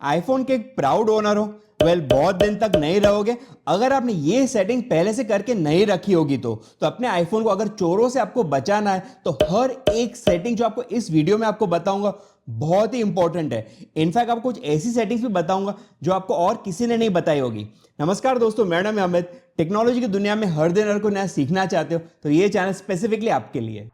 IPhone के एक proud owner हो। बहुत दिन तक नहीं रहोगे अगर आपने ये सेटिंग पहले से करके नहीं रखी होगी। तो अपने आईफोन को अगर चोरों से आपको बचाना है तो हर एक सेटिंग जो आपको इस वीडियो में आपको बताऊंगा बहुत ही इंपॉर्टेंट है। इनफैक्ट आपको कुछ ऐसी सेटिंग्स भी बताऊंगा जो आपको और किसी ने नहीं बताई होगी। नमस्कार दोस्तों, मेरा नाम है अमित। टेक्नोलॉजी की दुनिया में हर दिन हर कोई नया सीखना चाहते हो तो ये चैनल स्पेसिफिकली आपके लिए।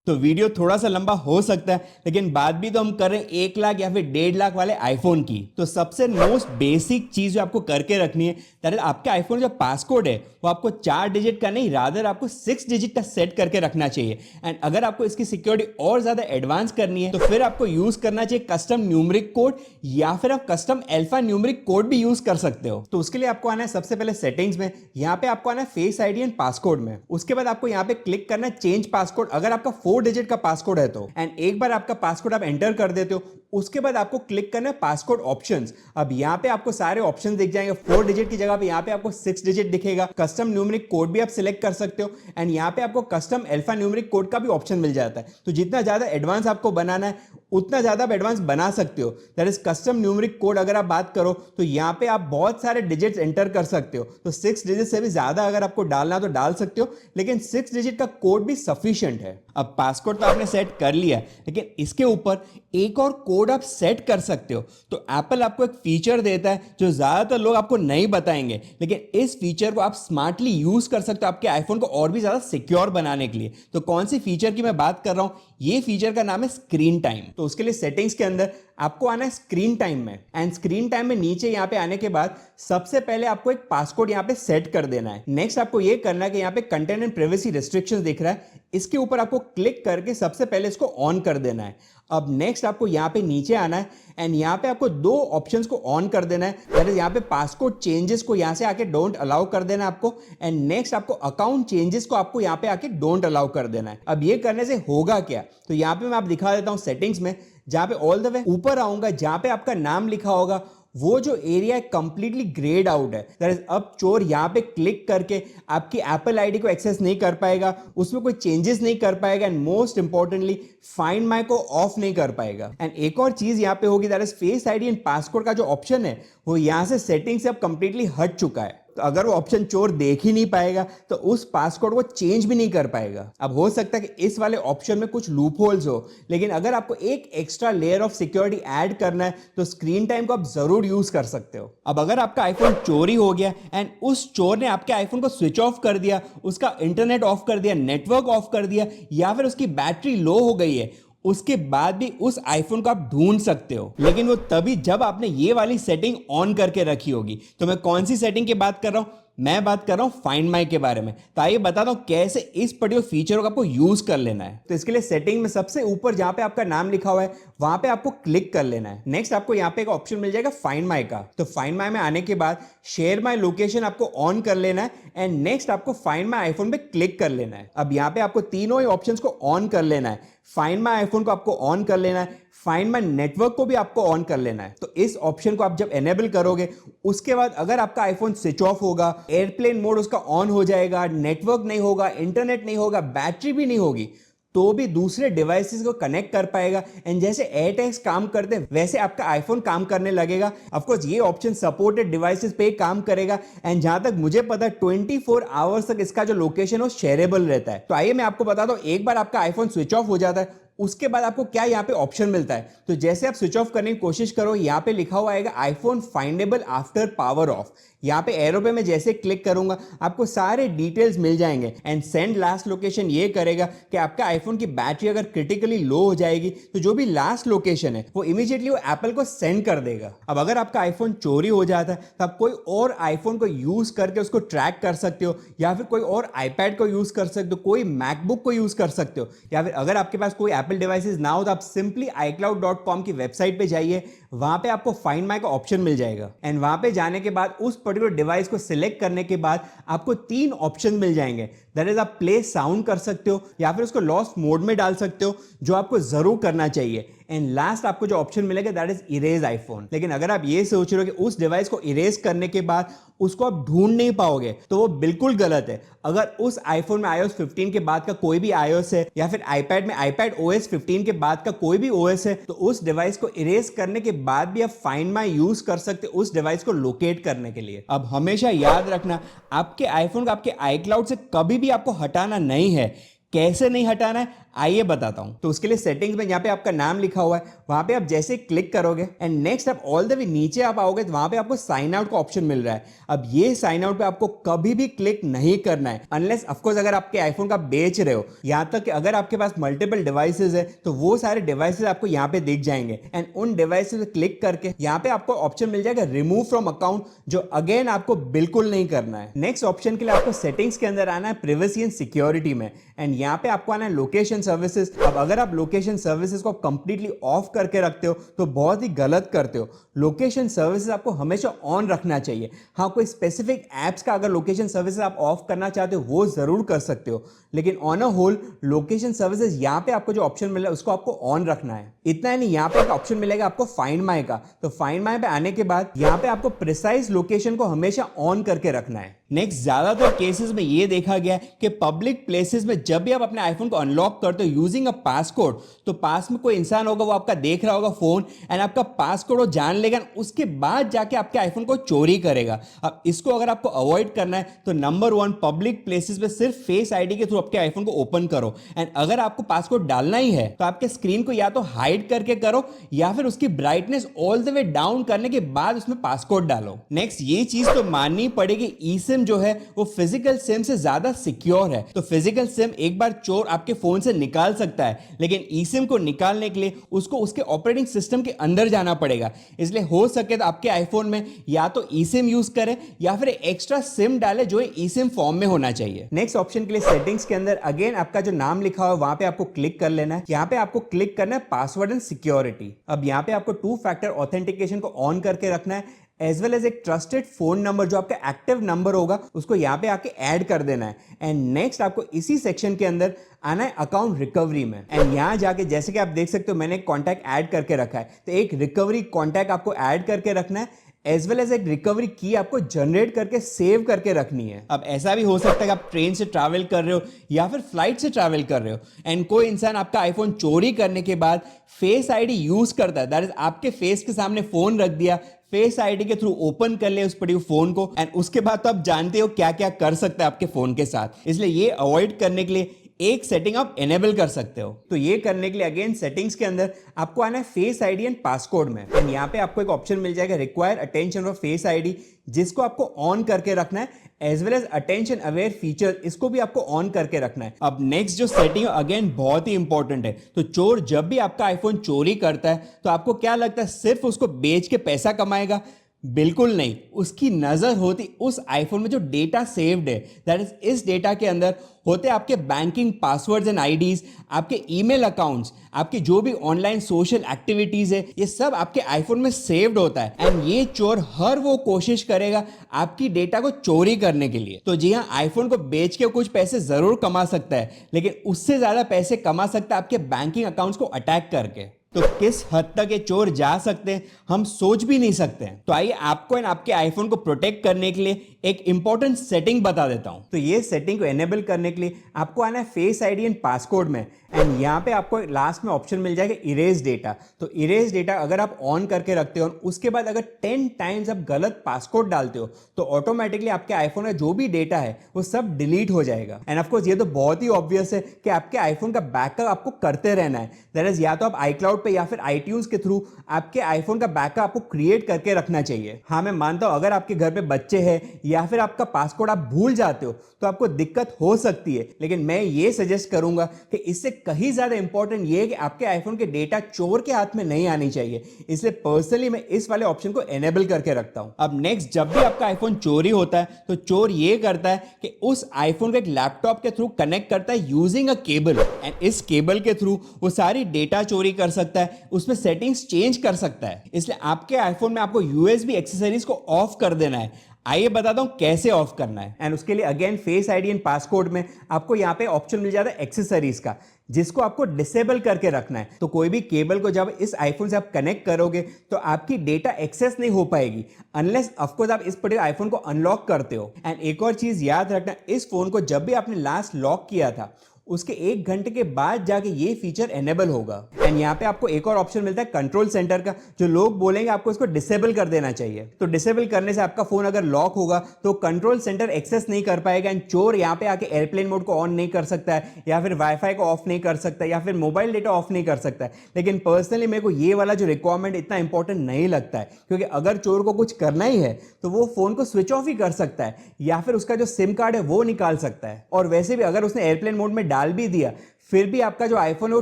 तो वीडियो थोड़ा सा लंबा हो सकता है लेकिन बात भी तो हम कर रहे हैं 1 लाख या फिर 1.5 लाख वाले आईफोन की। तो सबसे मोस्ट बेसिक चीज जो आपको करके रखनी है दैट इज आपके आईफोन का पासकोड है वो आपको 4 डिजिट का नहीं, रादर आपको 6 डिजिट का सेट करके रखना चाहिए। एंड अगर आपको इसकी सिक्योरिटी और ज्यादा एडवांस करनी है तो फिर आपको यूज करना चाहिए कस्टम न्यूमेरिक कोड या फिर आप कस्टम अल्फा न्यूमेरिक कोड भी यूज कर सकते हो। तो उसके लिए आपको आना है सबसे पहले सेटिंग्स में, यहाँ पे आपको आना है फेस आईडी एंड पासकोड में। उसके बाद आपको यहाँ पे क्लिक करना है चेंज पासकोड अगर आपका 4 डिजिट का पासकोड है तो। एंड एक बार आपका पासकोड आप एंटर कर देते हो उसके बाद आपको क्लिक करना है पासकोड ऑप्शंस। अब यहाँ पे आपको सारे ऑप्शंस दिख जाएंगे। 4 डिजिट की जगह पे यहाँ पे आपको 6 डिजिट दिखेगा। कस्टम न्यूमेरिक कोड भी आप सिलेक्ट कर सकते हो एंड यहाँ पे आपको कस्टम अल्फा न्यूमेरिक कोड का भी ऑप्शन मिल जाता है। तो जितना ज्यादा एडवांस आपको बनाना है उतना ज्यादा आप एडवांस बना सकते हो। That is custom numeric code अगर आप बात करो तो यहाँ पे आप बहुत सारे डिजिट्स एंटर कर सकते हो। तो 6 डिजिट से भी ज्यादा अगर आपको डालना तो डाल सकते हो लेकिन 6 डिजिट का कोड भी सफिशिएंट है। अब पासकोड तो आपने सेट कर लिया लेकिन इसके ऊपर एक और कोड आप सेट कर सकते हो। तो एप्पल आपको एक फीचर देता है जो ज्यादातर लोग आपको नहीं बताएंगे लेकिन इस फीचर को आप स्मार्टली यूज कर सकते हो आपके आईफोन को और भी ज्यादा सिक्योर बनाने के लिए। तो कौन सी फीचर की मैं बात कर रहा हूं, ये फीचर का नाम है स्क्रीन टाइम। तो उसके लिए सेटिंग्स के अंदर आपको आना है स्क्रीन टाइम में एंड स्क्रीन टाइम में नीचे यहां पे आने के बाद सबसे पहले आपको एक पासकोड यहां पे सेट कर देना है। नेक्स्ट आपको ये करना है कि यहां पे कंटेंट एंड प्राइवेसी रिस्ट्रिक्शंस दिख रहा है, इसके ऊपर आपको क्लिक करके सबसे पहले इसको ऑन कर देना है। अब नेक्स्ट आपको यहां पे नीचे आना है एंड यहां पे आपको दो ऑप्शंस को ऑन कर देना है। दैट इज यहां पे पासकोड चेंजेस को यहां से आके डोंट अलाउ कर देना है आपको एंड नेक्स्ट आपको अकाउंट चेंजेस को आपको यहां पे आके डोंट अलाउ कर देना है। अब ये करने से होगा क्या, तो यहां पे मैं आप दिखा देता हूं सेटिंग्स में। जहां पे ऑल द वे ऊपर आऊंगा जहां पे आपका नाम लिखा होगा वो जो एरिया है कंप्लीटली ग्रेड आउट है। दैट इज अब चोर यहां पे क्लिक करके आपकी एप्पल आईडी को एक्सेस नहीं कर पाएगा, उसमें कोई चेंजेस नहीं कर पाएगा and most importantly find my को ऑफ नहीं कर पाएगा। एंड एक और चीज यहां पे होगी that is face ID and passcode का जो ऑप्शन है वो यहां से सेटिंग से अब कंप्लीटली हट चुका है। तो अगर वो ऑप्शन चोर देख ही नहीं पाएगा तो उस पासकोड को चेंज भी नहीं कर पाएगा। अब हो सकता है कि इस वाले ऑप्शन में कुछ लूप होल्स हो लेकिन अगर आपको एक extra layer of security add करना है तो स्क्रीन टाइम को आप जरूर यूज कर सकते हो। अब अगर आपका आईफोन चोरी हो गया एंड उस चोर ने आपके आईफोन को स्विच ऑफ कर दिया, उसका इंटरनेट ऑफ कर दिया, नेटवर्क ऑफ कर दिया या फिर उसकी बैटरी लो हो गई है, उसके बाद भी उस आईफोन को आप ढूंढ सकते हो लेकिन वो तभी जब आपने ये वाली सेटिंग ऑन करके रखी होगी। तो मैं कौन सी सेटिंग की बात कर रहा हूं, मैं बात कर रहा हूं फाइंड माई के बारे में। तो आइए बताता हूं कैसे इस पर्टिकुलर फीचर को आपको यूज कर लेना है। तो इसके लिए सेटिंग में सबसे ऊपर जहां पे आपका नाम लिखा हुआ है वहां पे आपको क्लिक कर लेना है। नेक्स्ट आपको यहां पे एक ऑप्शन मिल जाएगा फाइंड माई का। तो फाइंड माई में आने के बाद शेयर माई लोकेशन आपको ऑन कर लेना है एंड नेक्स्ट आपको फाइंड माई आईफोन पे क्लिक कर लेना है। अब यहां पे आपको तीनों ही ऑप्शंस को ऑन कर लेना है। फाइंड माई आईफोन को आपको ऑन कर लेना है, फाइंड माई नेटवर्क को भी आपको ऑन कर लेना है। तो इस ऑप्शन को आप जब एनेबल करोगे उसके बाद अगर आपका आईफोन स्विच ऑफ होगा, एयरप्लेन मोड उसका ऑन हो जाएगा, नेटवर्क नहीं होगा, इंटरनेट नहीं होगा, बैटरी भी नहीं होगी तो भी दूसरे डिवाइसेस को कनेक्ट कर पाएगा एंड जैसे एयरटैग्स काम करते हैं वैसे आपका आईफोन काम करने लगेगा। ऑफ कोर्स ये ऑप्शन सपोर्टेड डिवाइसेस पे काम करेगा एंड जहां तक मुझे पता है 24 आवर्स तक इसका जो लोकेशन है वो शेयरेबल रहता है। तो आइए मैं आपको बताता हूं, एक बार आपका आईफोन स्विच ऑफ हो जाता है उसके बाद आपको क्या यहाँ पे ऑप्शन मिलता है। तो जैसे आप स्विच ऑफ करने की कोशिश करो यहाँ पे लिखा हुआ आएगा आईफोन फाइंडेबल आफ्टर पावर ऑफ। यहाँ पे एरो पे मैं जैसे क्लिक करूंगा आपको सारे डिटेल्स मिल जाएंगे एंड सेंड लास्ट लोकेशन ये करेगा कि आपका आईफोन की बैटरी अगर क्रिटिकली लो हो जाएगी तो जो भी लास्ट लोकेशन है वो इमीडिएटली वो एप्पल को सेंड कर देगा। अब अगर आपका आईफोन चोरी हो जाता है तो आप कोई और आईफोन को यूज करके उसको ट्रैक कर सकते हो या फिर कोई और आईपैड को यूज कर सकते हो, कोई मैकबुक को यूज कर सकते हो या फिर अगर आपके पास कोई एप्पल डिवाइसेस ना हो तो आप सिंपली iCloud.com की वेबसाइट पे जाइए, वहां पे आपको फाइंड माई का ऑप्शन मिल जाएगा एंड वहां पे जाने के बाद उस पर्टिकुलर डिवाइस को सिलेक्ट करने के बाद आपको 3 ऑप्शन मिल जाएंगे। दैट इज आप प्ले साउंड कर सकते हो या फिर उसको लॉस्ट मोड में डाल सकते हो, जो आपको जरूर करना चाहिए। एंड लास्ट आपको जो ऑप्शन मिलेगा दैट इज इरेज आईफोन। लेकिन अगर आप ये सोच रहे हो कि उस डिवाइस को इरेज करने के बाद उसको आप ढूंढ नहीं पाओगे, तो वो बिल्कुल गलत है। अगर उस आईफोन में iOS 15 के बाद का कोई भी iOS है या फिर आईपैड में iPad OS 15 के बाद का कोई भी OS है, तो उस डिवाइस को इरेज करने के बाद भी आप फाइंड माई यूज कर सकते हो उस डिवाइस को लोकेट करने के लिए। अब हमेशा याद रखना, आपके आईफोन को आपके iCloud से कभी भी आपको हटाना नहीं है। कैसे नहीं हटाना है आइए बताता हूं। तो उसके लिए सेटिंग्स में यहाँ पे आपका नाम लिखा हुआ है, वहां पे आप जैसे क्लिक करोगे एंड नेक्स्ट आप ऑल द वे नीचे आप आओगे तो वहां पे आपको साइन आउट का ऑप्शन मिल रहा है। अब ये साइन आउट पे आपको कभी भी क्लिक नहीं करना है, अनलेस ऑफकोर्स अगर आपके आईफोन का बेच रहे हो। यहां तक कि अगर आपके पास मल्टीपल डिवाइसेज है तो वो सारे डिवाइसेज आपको यहाँ पे दिख जाएंगे एंड उन डिवाइसेज पे क्लिक करके यहाँ पे आपको ऑप्शन मिल जाएगा रिमूव फ्रॉम अकाउंट, जो अगेन आपको बिल्कुल नहीं करना है। नेक्स्ट ऑप्शन के लिए आपको सेटिंग्स के अंदर आना है प्रिवेसी एंड सिक्योरिटी में एंड यहाँ पे आपको आना है लोकेशन सर्विसेज। अब अगर आप लोकेशन सर्विसेज को कंप्लीटली ऑफ करके रखते हो तो बहुत ही गलत करते हो। लोकेशन सर्विसेज आपको हमेशा ऑन रखना चाहिए। हाँ, कोई स्पेसिफिक एप्स का अगर लोकेशन सर्विसेज आप ऑफ करना चाहते हो वो जरूर कर सकते हो, लेकिन on a whole location services यहाँ पे आपको जो ऑप्शन मिला है उसको आपको ऑन रखना है। इतना ही नहीं, यहाँ पे एक ऑप्शन मिलेगा आपको फाइंड माई का। तो फाइंड माई पे आने के बाद यहाँ पे आपको प्रिसाइज लोकेशन को हमेशा ऑन करके रखना है। नेक्स्ट, ज्यादातर केसेस में ये देखा गया है कि पब्लिक प्लेसेस में जब भी आप अपने आईफोन को अनलॉक करते हो यूजिंग अ पासकोड, तो पास में कोई इंसान होगा, वो आपका देख रहा होगा फोन एंड आपका पासकोड वो जान लेगा, उसके बाद जाके आपके आईफोन को चोरी करेगा। अब इसको अगर आपको अवॉइड करना है तो नंबर 1, पब्लिक प्लेसेस में सिर्फ फेस आईडी के थ्रू आपके आईफोन को ओपन करो एंड अगर आपको पासकोड डालना ही है तो आपके स्क्रीन को या तो हाइड करके करो या फिर उसकी brightness all the way down करने के बाद उसमें पासकोड डालो। नेक्स्ट, ये चीज तो माननी पड़ेगी, ई सिम जो है वो फिजिकल सिम से ज्यादा सिक्योर है। तो फिजिकल सिम एक बार चोर आपके फोन से निकाल सकता है, लेकिन ई सिम को निकालने के लिए उसको उसके ऑपरेटिंग सिस्टम के अंदर जाना पड़ेगा। इसलिए हो सके तो आपके आईफोन में या तो ई सिम यूज करें या फिर एक्स्ट्रा सिम डाले जो ई सिम फॉर्म में होना चाहिए। नेक्स्ट ऑप्शन के लिए सेटिंग्स के अंदर अगेन आपका जो नाम लिखा हुआ है वहां पे आपको क्लिक कर लेना है। यहाँ पे आपको क्लिक करना है पासवर्ड एंड सिक्योरिटी। अब यहाँ पे आपको 2 फैक्टर ऑथेंटिकेशन को ऑन करके रखना है, एज वेल एज एक ट्रस्टेड फोन नंबर जो आपका एक्टिव नंबर होगा उसको यहाँ पे आके ऐड कर देना है। एंड नेक्स्ट आपको इसी सेक्शन के अंदर आना है अकाउंट रिकवरी में एंड यहाँ जाके जैसे कि आप देख सकते हो मैंने एक कॉन्टैक्ट ऐड करके रखा है, तो एक रिकवरी कॉन्टैक्ट आपको ऐड करके रखना है, एज वेल एज एक रिकवरी की आपको जनरेट करके सेव करके रखनी है। अब ऐसा भी हो सकता है कि आप ट्रेन से ट्रैवल कर रहे हो या फिर फ्लाइट से ट्रैवल कर रहे हो एंड कोई इंसान आपका आईफोन चोरी करने के बाद फेस आईडी यूज करता है, दैट इज आपके फेस के सामने फोन रख दिया, फेस आईडी के थ्रू ओपन कर ले उस पर्टिकुलर फोन को एंड उसके बाद तो आप जानते हो क्या क्या कर सकता है आपके फोन के साथ। इसलिए ये अवॉइड करने के लिए एक सेटिंग आप एनेबल कर सकते हो। तो ये करने के लिए अगेन सेटिंग्स के अंदर आपको आना है फेस आईडी एंड पासकोड में एंड यहाँ पे आपको एक ऑप्शन मिल जाएगा require attention for face ID, जिसको आपको ऑन करके रखना है, as well as attention aware feature इसको भी आपको ऑन करके रखना है। अब नेक्स्ट जो सेटिंग अगेन बहुत ही इंपॉर्टेंट है। तो चोर जब भी आपका आईफोन चोरी करता है तो आपको क्या लगता है सिर्फ उसको बेच के पैसा कमाएगा? बिल्कुल नहीं, उसकी नजर होती उस आईफोन में जो डेटा सेव्ड है, दैट इज इस डेटा के अंदर होते आपके बैंकिंग पासवर्ड्स एंड आईडीज, आपके ईमेल अकाउंट्स, आपकी जो भी ऑनलाइन सोशल एक्टिविटीज है, ये सब आपके आईफोन में सेव्ड होता है एंड ये चोर हर वो कोशिश करेगा आपकी डेटा को चोरी करने के लिए। तो जी हाँ, आईफोन को बेच के कुछ पैसे जरूर कमा सकता है, लेकिन उससे ज्यादा पैसे कमा सकता है आपके बैंकिंग अकाउंट्स को अटैक करके। तो किस हद तक ये चोर जा सकते हैं हम सोच भी नहीं सकते हैं। तो आइए आपको एंड आपके आईफोन को प्रोटेक्ट करने के लिए एक इंपॉर्टेंट सेटिंग बता देता हूं। तो ये सेटिंग को एनेबल करने के लिए आपको आना है फेस आईडी एंड पासकोड में एंड यहाँ पे आपको लास्ट में ऑप्शन मिल जाएगा इरेज डेटा। तो इरेज डेटा अगर आप ऑन करके रखते हो उसके बाद अगर 10 टाइम्स आप गलत पासकोड डालते हो तो ऑटोमेटिकली आपके आईफोन का जो भी डेटा है वो सब डिलीट हो जाएगा। एंड ऑफ कोर्स ये तो बहुत ही ऑब्वियस है कि आपके आईफोन का बैकअप आपको करते रहना है, दैट इज या तो आप iCloud पे या फिर iTunes के थ्रू आपके आईफोन का बैकअप आपको क्रिएट करके रखना चाहिए। हाँ, मैं मानता हूं अगर आपके घर पे बच्चे हैं या फिर आपका पासकोड आप भूल जाते हो तो आपको दिक्कत हो सकती है, लेकिन मैं ये सजेस्ट करूंगा कि इससे कहीं ज्यादा इंपॉर्टेंट ये है कि आपके आईफोन के डेटा चोर के हाथ में नहीं आनी चाहिए। इसलिए पर्सनली मैं इस वाले ऑप्शन को एनेबल करके रखता हूं। अब नेक्स्ट, जब भी आपका आईफोन चोरी होता है तो चोर ये करता है कि उस आईफोन को एक लैपटॉप के थ्रू कनेक्ट करता है यूजिंग अ केबल एंड इस केबल के थ्रू वो सारी डेटा चोरी कर सकता है, उसमें सेटिंग्स चेंज कर सकता है। इसलिए आपके आईफोन में आपको यूएसबी एक्सेसरीज को ऑफ कर देना है। आइए बताता हूं कैसे ऑफ करना है। एंड उसके लिए again face ID and passcode में आपको यहां पे ऑप्शन मिल जाता है एक्सेसरीज का, जिसको आपको डिसेबल करके रखना है। तो कोई भी केबल को जब इस आईफोन से आप कनेक्ट करोगे तो आपकी डेटा एक्सेस नहीं हो पाएगी अनलेस ऑफकोर्स आप इस पर्टिकुलर आईफोन को अनलॉक करते हो। एंड एक और चीज याद रखना, इस फोन को जब भी आपने लास्ट लॉक किया था उसके 1 घंटे के बाद जाके ये फीचर एनेबल होगा। एंड यहाँ पे आपको एक और ऑप्शन मिलता है कंट्रोल सेंटर का, जो लोग बोलेंगे आपको इसको डिसेबल कर देना चाहिए। तो डिसेबल करने से आपका फोन अगर लॉक होगा तो कंट्रोल सेंटर एक्सेस नहीं कर पाएगा एंड चोर यहाँ पे आके एयरप्लेन मोड को ऑन नहीं कर सकता है, या फिर वाईफाई को ऑफ नहीं कर सकता, या फिर मोबाइल डेटा ऑफ नहीं कर सकता है। लेकिन पर्सनली मेरे को ये वाला जो रिक्वायरमेंट इतना इंपॉर्टेंट नहीं लगता है, क्योंकि अगर चोर को कुछ करना ही है तो वो फोन को स्विच ऑफ ही कर सकता है, या फिर उसका जो सिम कार्ड है वो निकाल सकता है। और वैसे भी अगर उसने एयरप्लेन मोड में डाल भी दिया फिर भी आपका जो आईफोन है वो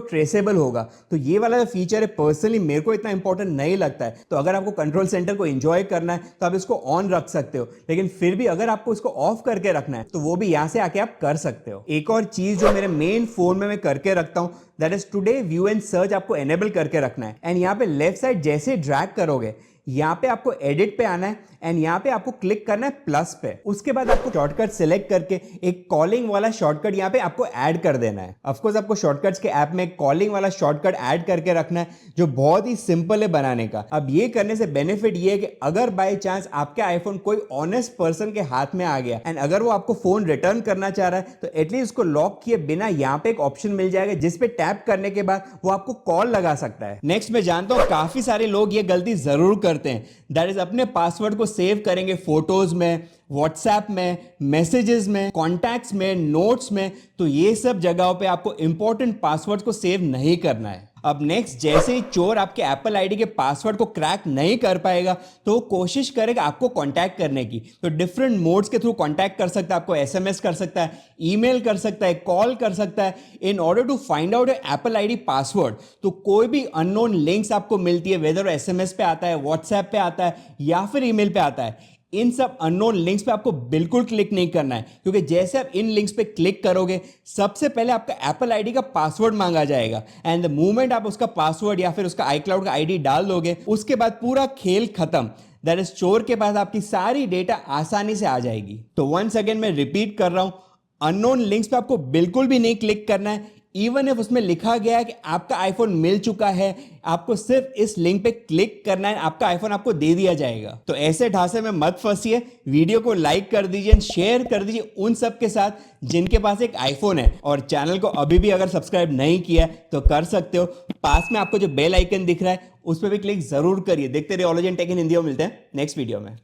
ट्रेसेबल होगा। तो ये वाला जो फीचर है पर्सनली मेरे को इतना इंपॉर्टेंट नहीं लगता है। तो अगर आपको कंट्रोल सेंटर को एंजॉय करना है तो आप इसको ऑन रख सकते हो, लेकिन फिर भी अगर आपको इसको ऑफ करके रखना है तो वो भी यहां से आके आप कर सकते हो। एक और चीज जो मेरे मेन फोन में मैं करके रखता हूं, that is today view and search आपको एनेबल करके रखना है। एंड यहाँ पे लेफ्ट साइड जैसे ड्रैग करोगे यहाँ पे आपको एडिट पे आना है एंड यहाँ पे आपको क्लिक करना है प्लस पे। उसके बाद आपको शॉर्टकट सिलेक्ट करके एक कॉलिंग वाला शॉर्टकट यहाँ पे आपको ऐड कर देना है। ऑफ कोर्स आपको शॉर्टकट्स के ऐप में कॉलिंग वाला शॉर्टकट ऐड करके रखना है, जो बहुत ही सिंपल है बनाने का। अब ये करने से बेनिफिट ये है कि अगर बाय चांस आपके आईफोन कोई ऑनेस्ट पर्सन के हाथ में आ गया एंड अगर वो आपको फोन रिटर्न करना चाह रहा है तो एटलीस्ट उसको लॉक किए बिना यहाँ पे एक ऑप्शन मिल जाएगा जिसपे टैप करने के बाद वो आपको कॉल लगा सकता है। नेक्स्ट मैं जानता हूँ काफी सारे लोग ये गलती जरूर करते हैं, दैट इज अपने पासवर्ड को सेव करेंगे फोटोज में, व्हाट्सएप में, मैसेजेस में, कॉन्टैक्ट्स में, नोट्स में। तो ये सब जगहों पे आपको इंपॉर्टेंट पासवर्ड को सेव नहीं करना है। अब नेक्स्ट जैसे ही चोर आपके एप्पल आईडी के पासवर्ड को क्रैक नहीं कर पाएगा तो वो कोशिश करेगा आपको कांटेक्ट करने की। तो डिफरेंट मोड्स के थ्रू कांटेक्ट कर सकता है, आपको एसएमएस कर सकता है, ईमेल कर सकता है, कॉल कर सकता है in order to find out Apple ID password. तो कोई भी अननोन लिंक्स आपको मिलती है, वेदर एसएमएस पे आता है, व्हाट्सएप पे आता है या फिर ईमेल पे आता है, इन सब अननोन लिंक्स पे आपको बिल्कुल क्लिक नहीं करना है, क्योंकि जैसे आप इन लिंक्स पे क्लिक करोगे सबसे पहले आपका एप्पल आईडी का पासवर्ड मांगा जाएगा एंड द मोमेंट आप उसका पासवर्ड या फिर उसका iCloud का आईडी डाल दोगे उसके बाद पूरा खेल खत्म। दैट इज चोर के पास आपकी सारी डेटा आसानी से आ जाएगी। तो वंस अगेन मैं रिपीट कर रहा हूं, अननोन लिंक्स पे आपको बिल्कुल भी नहीं क्लिक करना है। इवन इफ उसमें लिखा गया है कि आपका आईफोन मिल चुका है, आपको सिर्फ इस लिंक पे क्लिक करना है, आपका आईफोन आपको दे दिया जाएगा। तो ऐसे ढांचे में मत फंसिए, वीडियो को लाइक कर दीजिए, शेयर कर दीजिए उन सब के साथ जिनके पास एक आईफोन है। और चैनल को अभी भी अगर सब्सक्राइब नहीं किया है तो कर सकते हो। पास में आपको जो बेल आइकन दिख रहा है उस पर भी क्लिक जरूर करिए। देखते रहिए ऑलवेज इन टेक इन हिंदी में। मिलते हैं नेक्स्ट वीडियो में।